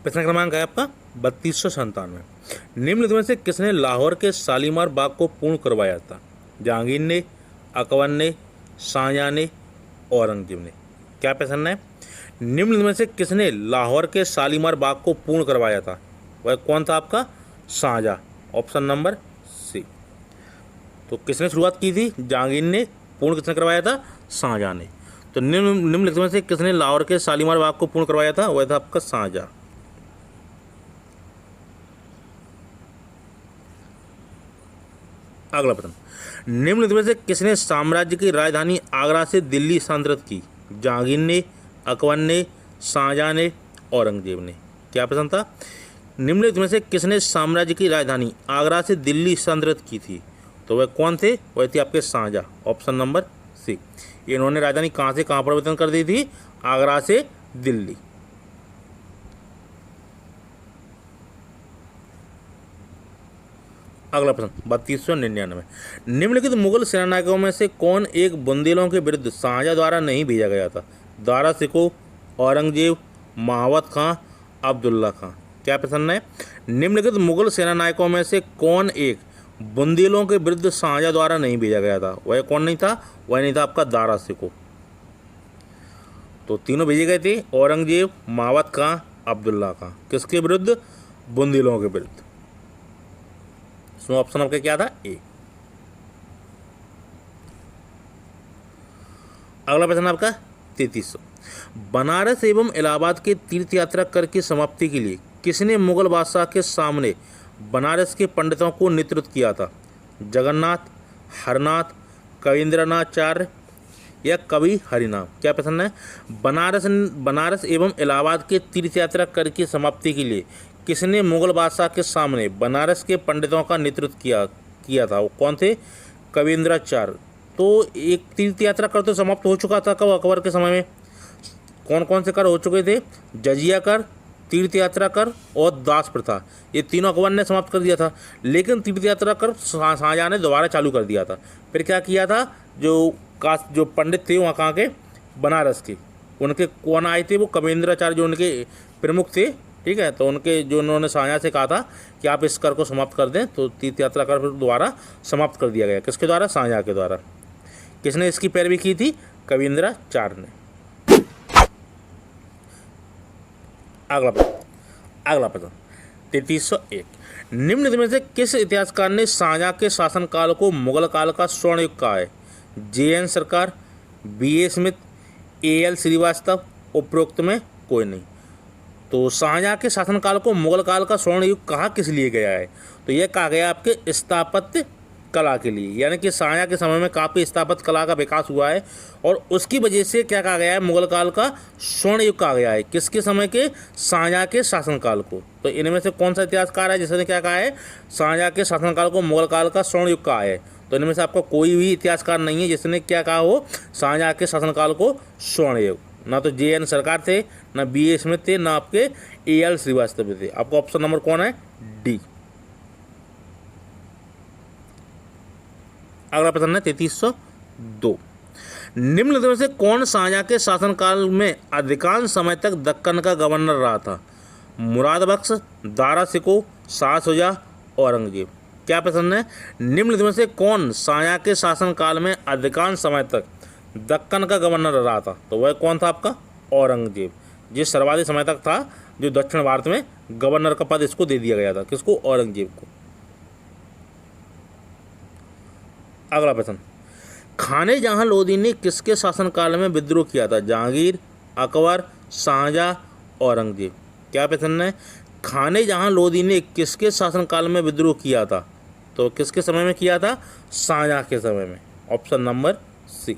प्रश्न क्रमांक है आपका 3297। निम्नलिखित में से किसने लाहौर के शालीमार बाग को पूर्ण करवाया था? जहांगीर ने, अकबर ने, शाहजहां ने, औरंगजेब ने। क्या प्रश्न है? निम्नलिखित में से किसने लाहौर के शालीमार बाग को पूर्ण करवाया था? वह कौन था आपका? शाहजहां। Option number C. तो किसने शुरुआत की थी? जहांगीर ने। पूर्ण किसने करवाया था? शाहजहां ने। तो निम्नलिखित में से किसने लाहौर के शालीमार बाग को पूर्ण करवाया था? वह था आपका शाहजहां। अगला प्रश्न, निम्नलिखित में से किसने साम्राज्य की राजधानी आगरा से दिल्ली स्थानांतरित की? जहांगीर ने, अकबर ने, शाहजहां ने, औरंगजेब ने। क्या प्रश्न था? निम्नलिखित में से किसने साम्राज्य की राजधानी आगरा से दिल्ली स्थानांतरित की थी? तो वह कौन थे? वह थे आपके शाहजहां। ऑप्शन नंबर सी। इन्होंने राजधानी कहाँ से कहाँ परिवर्तन कर दी थी? आगरा से दिल्ली। अगला प्रश्न 3299। निम्नलिखित मुगल सेनानायकों में से कौन एक बुंदेलों के विरुद्ध शाहजहां द्वारा नहीं भेजा गया था? दारा शिकोह, औरंगजेब, महावत खां, अब्दुल्ला खां। क्या प्रश्न है? निम्नलिखित मुगल सेनानायकों में से कौन एक बुंदेलों के विरुद्ध शाहजहां द्वारा नहीं भेजा गया था? वह कौन नहीं था? वह नहीं था आपका दारा शिकोह। तो तीनों भेजे गए थे, औरंगजेब, महावत खां, अब्दुल्ला खां। किसके विरुद्ध? बुंदेलों के विरुद्ध। इसमें ऑप्शन आपका क्या था? ए। अगला प्रश्न आपका 3300। बनारस एवं इलाहाबाद के तीर्थ यात्रा कर की समाप्ति के लिए किसने मुगल बादशाह के सामने बनारस के पंडितों को नेतृत्व किया था? जगन्नाथ, हरनाथ, कवींद्रनाथाचार्य या कवि हरिनाम। क्या प्रश्न है? बनारस एवं इलाहाबाद के तीर्थ यात्रा कर की समाप्ति के लिए किसने मुगल बादशाह के सामने बनारस के पंडितों का नेतृत्व किया था? वो कौन थे? कवींद्राचार्य। तो एक तीर्थ यात्रा कर तो समाप्त हो चुका था कब? अकबर के समय में। कौन कौन से कर हो चुके थे? जजिया कर, तीर्थ यात्रा कर और दास प्रथा। ये तीनों अकबर ने समाप्त कर दिया था। लेकिन तीर्थ यात्रा कर शाहजहां ने दोबारा चालू कर दिया था। फिर क्या किया था? जो पंडित थे वहाँ कहाँ के? बनारस के। उनके कौन आए थे? वो कवींद्राचार्य जो उनके प्रमुख थे। ठीक है, तो उन्होंने शाहजहां से कहा था कि आप इस कर को समाप्त कर दें। तो तीर्थ यात्रा कर फिर दोबारा समाप्त कर दिया गया। किसके द्वारा? शाहजहां के द्वारा। किसने इसकी पैरवी की थी? कवींद्राचार्य ने। अगला प्रश्न 3301। निम्न में से किस इतिहासकार ने शाहजहां के शासनकाल को मुगल काल का स्वर्ण युग कहा है? JN सरकार, BA स्मिथ, AL श्रीवास्तव, उपरोक्त में कोई नहीं। तो शाहजहां के शासनकाल को मुगल काल का स्वर्ण युग कहा किस लिए गया है? तो यह कहा गया आपके स्थापत्य कला के लिए। यानी कि शाहजहां के समय में काफ़ी स्थापत्य कला का विकास हुआ है और उसकी वजह से क्या कहा गया है? मुगल काल का स्वर्ण युग कहा गया है। किसके समय के? शाहजहां के शासनकाल को। तो इनमें से कौन सा इतिहासकार है जिसने क्या कहा है? शाहजहां के शासनकाल को मुगल काल का स्वर्ण युग कहा है। तो इनमें से आपका कोई भी इतिहासकार नहीं है जिसने क्या कहा हो? शाहजहां के शासनकाल को स्वर्ण युग। ना तो JN सरकार थे, ना BA स्मिथ थे, ना आपके AL श्रीवास्तव थे। आपका ऑप्शन नंबर कौन है? डी। अगला प्रश्न है 3302। निम्नलिखित में से कौन शाहजहां के शासनकाल में अधिकांश समय तक दक्कन का गवर्नर रहा था? मुराद बख्श, दारा शिकोह, शाह शुजा, औरंगजेब। क्या प्रश्न है? निम्नलिखित में से कौन शाहजहां के शासनकाल में अधिकांश समय तक दक्कन का गवर्नर रहा था? तो वह कौन था आपका? औरंगजेब। जिस सर्वाधिक समय तक था, जो दक्षिण भारत में गवर्नर का पद इसको दे दिया गया था। किसको? औरंगजेब को। अगला प्रश्न, खाने जहां लोदी ने किसके शासनकाल में विद्रोह किया था? जहांगीर, अकबर, शाहजहां, औरंगजेब। क्या प्रश्न है? खाने जहां लोदी ने किसके शासनकाल में विद्रोह किया था? तो किसके समय में किया था? शाहजहां के समय में। Option number C.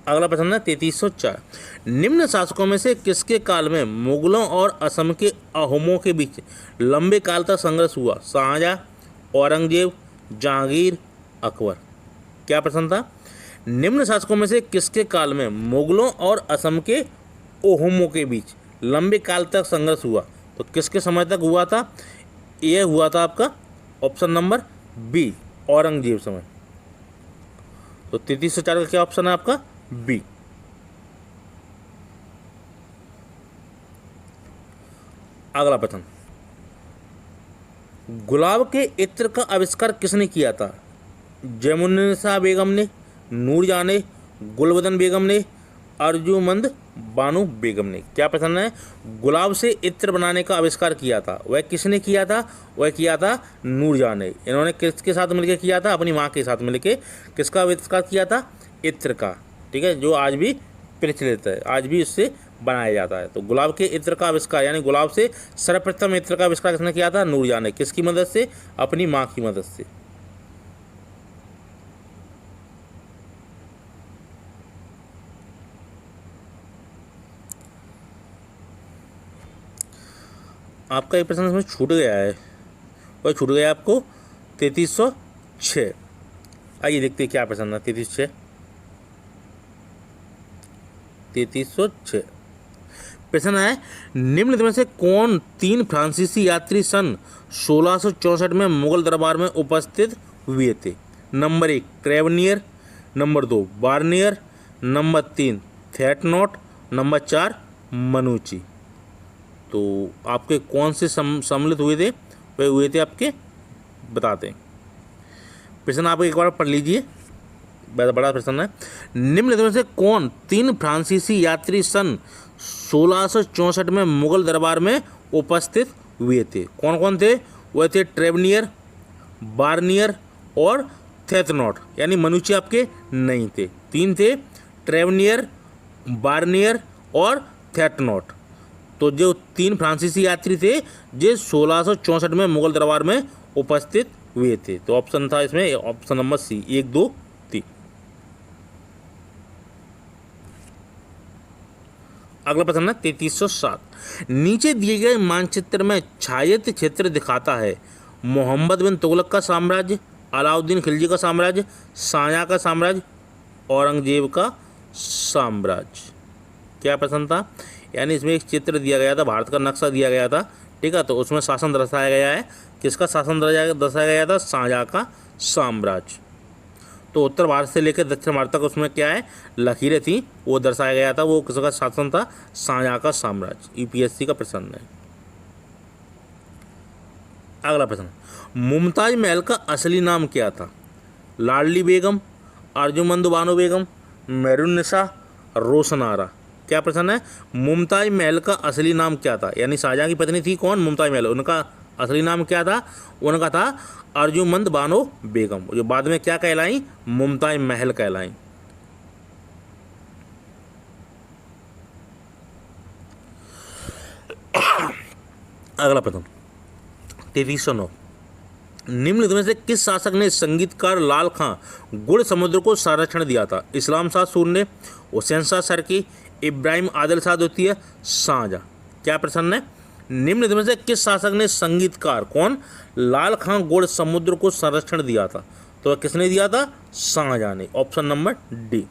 अगला प्रश्न है 3304। निम्न शासकों में से किसके काल में मुगलों और असम के अहोमों के बीच लंबे काल तक संघर्ष हुआ? शाहजहां, औरंगजेब, जहांगीर, अकबर। क्या प्रश्न था? निम्न शासकों में से किसके काल में मुगलों और असम के अहोमों के बीच लंबे काल तक संघर्ष हुआ? तो किसके समय तक हुआ था? यह हुआ था आपका ऑप्शन नंबर बी, औरंगजेब समय। तो 3304 का क्या ऑप्शन है आपका? बी। अगला प्रश्न, गुलाब के इत्र का आविष्कार किसने किया था? जैमुन्निसा बेगम ने, नूरजहां ने, गुलबदन बेगम ने, अर्जुमंद बानो बेगम ने। क्या प्रश्न है? गुलाब से इत्र बनाने का आविष्कार किया था, वह किसने किया था? वह किया था नूरजहां ने। इन्होंने किसके साथ मिलकर किया था? अपनी माँ के साथ मिलकर। किसका आविष्कार किया था? इत्र का। ठीक है, जो आज भी प्रचलित है, आज भी इससे बनाया जाता है। तो गुलाब के इत्र का आविष्कार, यानी गुलाब से सर्वप्रथम इत्र का आविष्कार किसने किया था? नूरजहां ने। किसकी मदद से? अपनी माँ की मदद से। आपका एक प्रश्न इसमें छूट गया है, वह छूट गया आपको 3306। आइए देखते हैं क्या प्रश्न है 3306। प्रश्न है, निम्न में से कौन 3 फ्रांसीसी यात्री सन 1664 में मुगल दरबार में उपस्थित हुए थे? Number 1 Tavernier, number 2 Bernier, number 3 Thevenot, number 4 Manucci. तो आपके कौन से सम्मिलित हुए थे? वे हुए थे आपके, बताते हैं। प्रश्न आप एक बार पढ़ लीजिए, बड़ा प्रश्न है। निम्न में से कौन 3 फ्रांसीसी यात्री सन 1664 में मुगल दरबार में उपस्थित हुए थे? कौन कौन थे? वह थे ट्रेवनियर, बार्नियर और थेटनोट, यानी मनुची आपके नहीं थे। 3 थे, ट्रेवनियर, बार्नियर और थेटनोट। तो जो 3 फ्रांसीसी यात्री थे, जो 1664 में मुगल दरबार में उपस्थित हुए थे। तो ऑप्शन था इसमें ऑप्शन नंबर सी, 1 2 3। अगला प्रश्न है 3307। नीचे दिए गए मानचित्र में छायांकित क्षेत्र दिखाता है मोहम्मद बिन तुगलक का साम्राज्य, अलाउद्दीन खिलजी का साम्राज्य, शाहजहां का साम्राज्य, औरंगजेब का साम्राज्य। क्या प्रश्न था? यानी इसमें एक चित्र दिया गया था, भारत का नक्शा दिया गया था। ठीक है, तो उसमें शासन दर्शाया गया है। किसका शासन दर्शाया गया था? शाहजहां का साम्राज्य। तो उत्तर भारत से लेकर दक्षिण भारत तक उसमें क्या है, लकीरें थी, वो दर्शाया गया था। वो किसका शासन था? शाहजहां का साम्राज्य। यूपीएससी का प्रश्न है। अगला प्रश्न, मुमताज महल का असली नाम क्या था? लाडली बेगम, अर्जुमंद बानो बेगम, मेहरुन्निसा, रोशनारा। क्या प्रश्न है? मुमताज महल का असली नाम क्या था? यानी शाहजहां की पत्नी थी कौन? मुमताज महल। उनका असली नाम क्या था? उनका था अर्जुमंद बानो बेगम, जो बाद में क्या कहलाई? मुमताज महल कहलाई। अगला प्रश्न 3309। निम्न में से किस शासक ने संगीतकार लाल खां गुड़ समुद्र को संरक्षण दिया था? इस्लाम शाह सूरी ने, हुसैन शाह सरकी, इब्राहिम आदिल शाह द्वितीय, शाहजहां। क्या प्रश्न है? निम्न में से किस शासक ने संगीतकार कौन लाल खां गुड़ समुद्र को संरक्षण दिया था? तो किसने दिया था? शाहजहां ने। Option number D.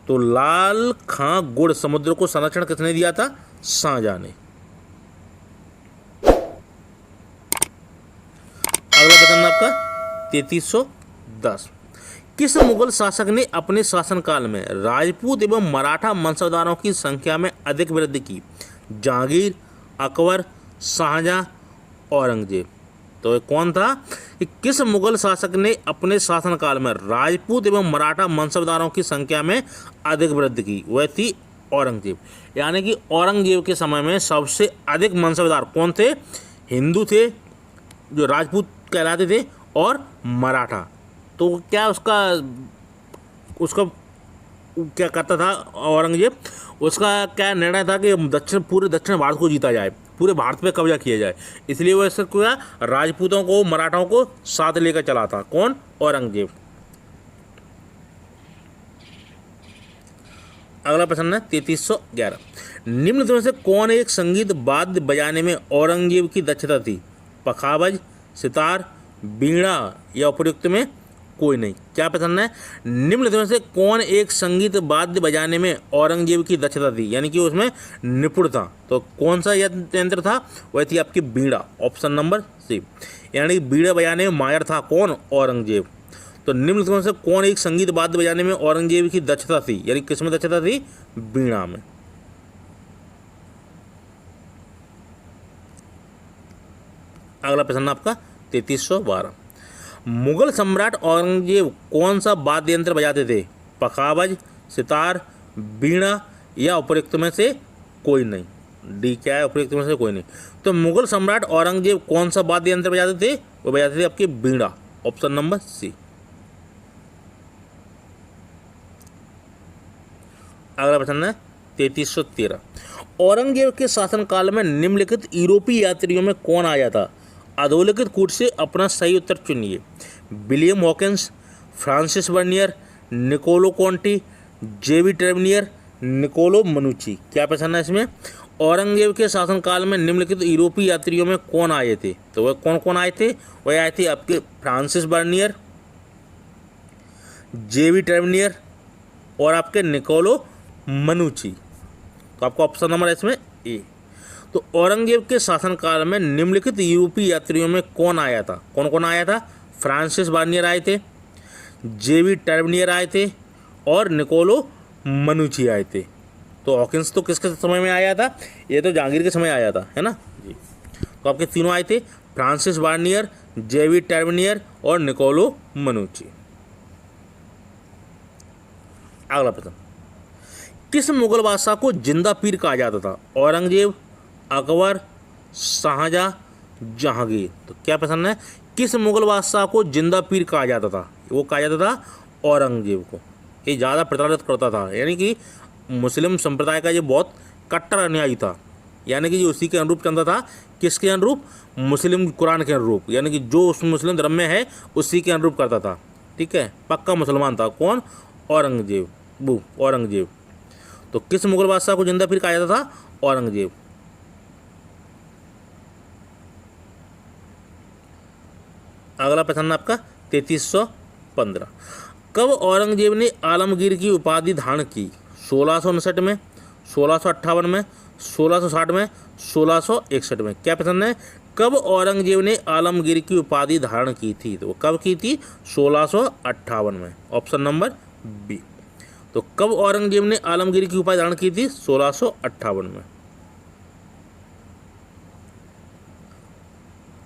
तो लाल खां गुड़ समुद्र को संरक्षण किसने दिया था? शाहजहां ने। अगला प्रश्न आपका 3310। किस मुगल शासक ने अपने शासनकाल में राजपूत एवं मराठा वंशधारों की संख्या में अधिक वृद्धि की? जहांगीर, अकबर, शाहजहां, औरंगजेब। तो ये कौन था? कि किस मुगल शासक ने अपने शासनकाल में राजपूत एवं मराठा वंशधारों की संख्या में अधिक वृद्धि की? वह थी औरंगजेब। यानी कि औरंगजेब के समय में सबसे अधिक वंशधार कौन थे? हिंदू थे, जो राजपूत कहलाते थे, और मराठा। तो क्या उसका क्या करता था औरंगजेब? उसका क्या निर्णय था कि पूरे दक्षिण भारत को जीता जाए, पूरे भारत पे कब्जा किया जाए। इसलिए वो ऐसा क्या, राजपूतों को, मराठाओं को साथ लेकर चला था। कौन? औरंगजेब। अगला प्रश्न है 3311। निम्न में से कौन एक संगीत वाद्य बजाने में औरंगजेब की दक्षता थी? पखावज, सितार, बीड़ा या उपयुक्त में कोई नहीं। क्या प्रश्न है? निम्न में से कौन एक संगीत वाद्य बजाने में औरंगजेब की दक्षता थी, यानी कि उसमें निपुण था? तो कौन सा यंत्र था? वह थी आपकी बीड़ा। ऑप्शन नंबर सी, यानी बीड़ा बजाने में माहिर था कौन? औरंगजेब। तो निम्न में से कौन एक संगीत वाद्य बजाने में औरंगजेब की दक्षता थी, यानी किसमें दक्षता थी? बीड़ा में। अगला प्रश्न आपका 3312, मुगल सम्राट औरंगजेब कौन सा वाद्य यंत्र बजाते थे? पखावज, सितार, वीणा या उपयुक्त में से कोई नहीं। डी क्या है? उपयुक्त में से कोई नहीं। तो मुगल सम्राट औरंगजेब कौन सा वाद्य यंत्र बजाते थे? वो बजाते थे आपके वीणा, ऑप्शन नंबर सी। अगला प्रश्न है 3313, औरंगजेब के शासनकाल में निम्नलिखित यूरोपीय यात्रियों में कौन आया था? अधोलिखित कूट से अपना सही उत्तर चुनिए। William Hawkins, Francis Bernier, Niccolo Conti, JB Tavernier, Niccolo मनुची। क्या प्रश्न है इसमें? औरंगजेब के शासनकाल में निम्नलिखित यूरोपीय यात्रियों में कौन आए थे? तो वह कौन कौन आए थे? वह आए थे आपके फ्रांसिस बर्नियर, जेवी ट्रेवनियर और आपके निकोलो मनुची। तो आपका ऑप्शन नंबर है इसमें ए। तो औरंगजेब के शासनकाल में निम्नलिखित यूरोपीय यात्रियों में कौन आया था? कौन कौन आया था? फ्रांसिस बर्नियर आए थे, जेवी ट्रेवनियर आए थे और निकोलो मनुची आए थे। तो हॉकिंस तो किसके समय में आया था? ये तो जहांगीर के समय आया था, है ना जी। तो आपके तीनों आए थे, फ्रांसिस बर्नियर, जेवी ट्रेवनियर और निकोलो मनुची। अगला प्रश्न, किस मुगल बादशाह को जिंदा पीर कहा जाता था? औरंगजेब, अकबर, शाहजहां, जहांगीर। तो क्या प्रश्न है? किस मुगल बादशाह को जिंदा पीर कहा जाता था? वो कहा जाता था औरंगजेब को। ये ज़्यादा प्रताड़ित करता था, यानी कि मुस्लिम संप्रदाय का ये बहुत कट्टर अनुयायी था, यानी कि जो उसी के अनुरूप चलता था। किसके अनुरूप? मुस्लिम कुरान के अनुरूप, यानी कि जो उस मुस्लिम धर्म में है उसी के अनुरूप करता था। ठीक है, पक्का मुसलमान था। कौन? औरंगजेब। तो किस मुगल बादशाह को जिंदा पीर कहा जाता था? औरंगजेब। अगला प्रश्न आपका 3315, कब औरंगजेब ने आलमगीर की उपाधि धारण की? 1659 में, 1658 में, 1660 में, 1661 में। क्या प्रश्न है? कब औरंगजेब ने आलमगीर की उपाधि धारण की थी? तो कब की थी? 1658 में, ऑप्शन नंबर बी। तो कब औरंगजेब ने आलमगीर की उपाधि धारण की थी? 1658 में।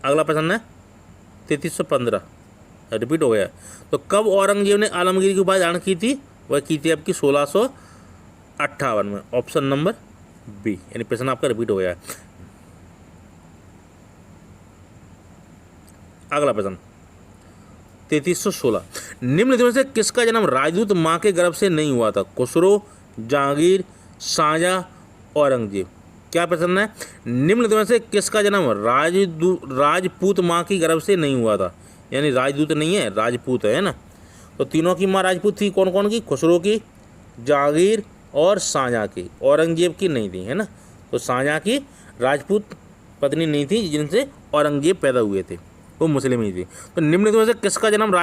अगला प्रश्न है 3315, रिपीट हो गया। तो कब औरंगजेब ने आलमगीर की उपाधि धारण की थी? वह की थी आपकी 1658 में, ऑप्शन नंबर बी। यानी प्रश्न आपका रिपीट हो गया है। अगला प्रश्न 3316, निम्नलिखित में से किसका जन्म राजदूत मां के गर्भ से नहीं हुआ था? खुसरो, जहांगीर, शाहजहां, औरंगजेब। क्या प्रश्न है? निम्नलिखित में से किसका जन्म राजपूत मां की गर्भ से नहीं हुआ था? यानी राजदूत नहीं है, राजपूत है ना। तो तीनों की मां राजपूत थी। कौन कौन की? खुसरो की, जहांगीर और शाहजहां की। औरंगजेब की नहीं थी, है ना। तो शाहजहां की राजपूत पत्नी नहीं थी जिनसे औरंगजेब पैदा हुए थे, वो मुस्लिम ही थी। तो निम्नलिखित में से किसका जन्म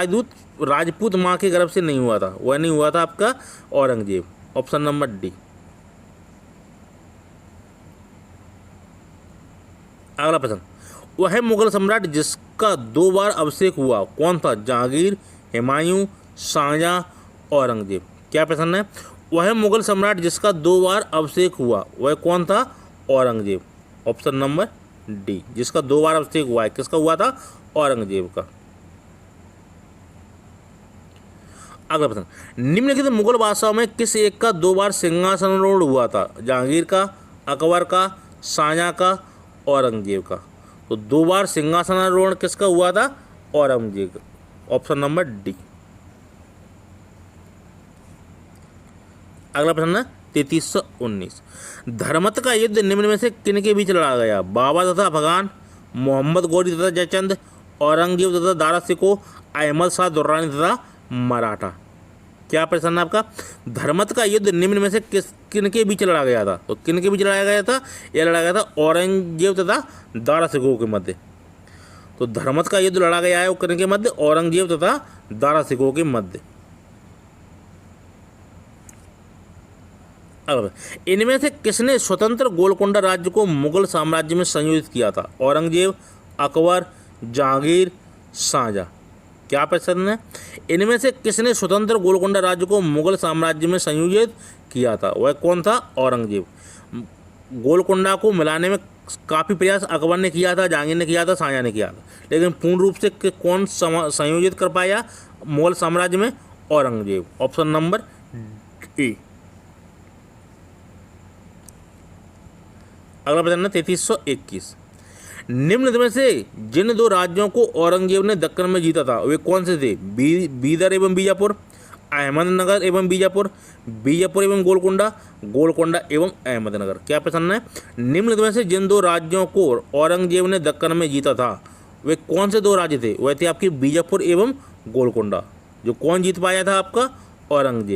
राजपूत माँ के गर्भ से नहीं हुआ था? वह नहीं हुआ था आपका औरंगजेब, ऑप्शन नंबर डी। अगला प्रश्न, वह मुगल सम्राट जिसका 2 बार अभिषेक हुआ कौन था? जहांगीर, हुमायूं, शाहजहां, औरंगजेब। क्या प्रश्न है? वह मुगल सम्राट जिसका 2 बार अभिषेक हुआ वह कौन था? Aurangzeb, option number D. जिसका 2 बार अभिषेक हुआ है, किसका हुआ था? औरंगजेब का। अगला प्रश्न, निम्नलिखित मुगल बादशाहों में किस एक का 2 बार सिंहासनारोहण हुआ था? जहांगीर का, अकबर का, शाहजहां का, औरंगजेब का। तो 2 बार सिंहासनारोहण किसका हुआ था? औरंगजेब का, ऑप्शन नंबर डी। अगला प्रश्न है 3319, धर्मत का युद्ध निम्न में से किन के बीच लड़ा गया? बाबर तथा अफगान, मोहम्मद गौरी तथा जयचंद, औरंगजेब तथा दारा शिकोह, अहमद शाह दुर्रानी तथा मराठा। क्या प्रश्न है आपका? धर्मत का युद्ध निम्न में से किन के बीच लड़ा गया था? तो किन के बीच लड़ाया गया था? यह लड़ा गया था औरंगजेब तथा दारा शिकोह के मध्य। तो धर्मत का युद्ध लड़ा गया है वो किन के मध्य? औरंगजेब तथा दारा शिकोह के मध्य। अब इनमें से किसने स्वतंत्र गोलकोंडा राज्य को मुगल साम्राज्य में संयोजित किया था? औरंगजेब, अकबर, जहांगीर, शाहजहां। क्या प्रश्न है? इनमें से किसने स्वतंत्र गोलकोंडा राज्य को मुगल साम्राज्य में संयोजित किया था? वह कौन था? औरंगजेब। गोलकुंडा को मिलाने में काफ़ी प्रयास अकबर ने किया था, जहांगीर ने किया था, शाहजहां ने किया था, लेकिन पूर्ण रूप से कौन संयोजित कर पाया मुगल साम्राज्य में? औरंगजेब। Option number A. अगला प्रश्न है 3321। निम्न में से जिन दो राज्यों को औरंगजेब ने दक्कन में जीता था वे कौन से थे? बीदर एवं बीजापुर, अहमदनगर एवं बीजापुर, बीजापुर एवं गोलकुंडा, गोलकुंडा एवं अहमदनगर। क्या प्रश्न है? निम्न में से जिन दो राज्यों को औरंगजेब ने दक्कन में जीता था वे कौन से दो राज्य थे? वह थे आपके बीजापुर एवं गोलकुंडा। जो कौन जीत पाया था? आपका औरंगजेब।